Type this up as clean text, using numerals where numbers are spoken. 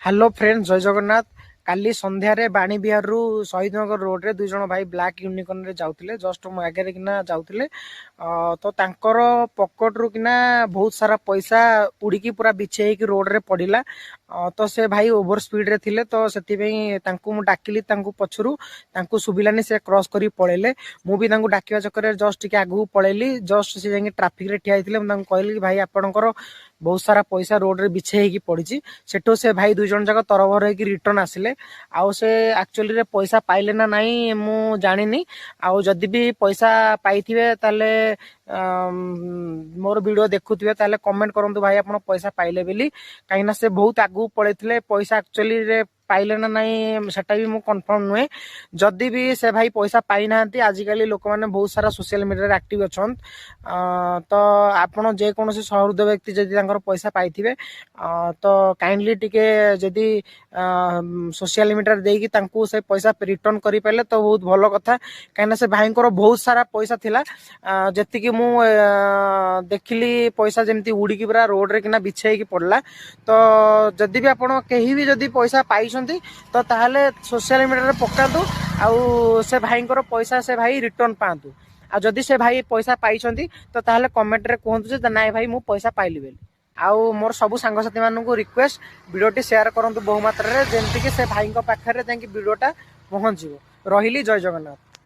Hello friends, जय जगन्नाथ। काली संध्यारे बाणी विहार रु शहीद नगर रोड रे दुई जन भाई ब्लैक यूनिकॉर्न रे जाउथिले, जस्ट मो आगे रे किना जाउथिले। तो तांकर पॉकेट रु किना बहुत सारा पैसा उड़ीकी पूरा बिछे ହେଇକି रोड रे पड़िला। तो से भाई ओवर स्पीड रे थिले, तो सेति पई तांकु मु डाकिली, तांकु पछरु तांकु सुबिलानी, से क्रॉस करी पळेले। मु भी तांकु डाकिवा चक्कर रे जस्ट टिके आगु पळेली। जस्ट से जाई ट्रैफिक रे ठिया हिथिले, मु तांकु कहली कि भाई आपणकर बहुत सारा पैसा रोड रे बिछे ହେଇକି पड़ी। सेठो से भाई दुई जन जाक तरभर होइकी रिटर्न आसिले। आउ से एक्चुअली रे पैसा पाइले ना नहीं मु जानिनी। आउ जदि भी पैसा पाइथिबे ताले मोर वीडियो देखुथिबे ताले कमेंट करंतु भाई आपण पैसा पाइले बेली। काहे ना से बहुत आगु पळेथिले, पैसा एक्चुअली रे पाइले ना नहीं सेटा भी मु कंफर्म नुहे। जदि भी से भाई पैसा पाई नांती, आजिकली लोक माने बहुत सारा सोशल मीडिया रे एक्टिव अछन। तो आपण जे कोनोसी सहृदय व्यक्ति जदि तांकर पैसा पाइथिबे तो काइंडली टिके जदि सोशल मीडिया देकी तांकु से पैसा रिटर्न करि पाले तो बहुत भलो कथा। काइना से भाईंकर बहुत सारा पैसा थिला, जति कि मु देखिली पैसा जेमती उड़ी की पूरा रोड रे किना बिछाई की पड़ला। तो जदि भी आपण केही भी जदि पैसा पाइछंती तो ताहाले सोशल मीडिया रे पकातु, आउ से भाईंकर पैसा से भाई रिटर्न पांतु। आ जदि से भाई पैसा पाइछंती तो ताहाले कमेंट रे कहंतु जे नाइ भाई मु पैसा पाइली बेली। आउ मोर सबु सांगसाथी मानू रिक्वेस्ट वीडियोटी शेयर करंतु बहु मात्रा रे, जेमती कि से भाई पाखे वीडियोटा पहुंचो। रहिली, जय जगन्नाथ।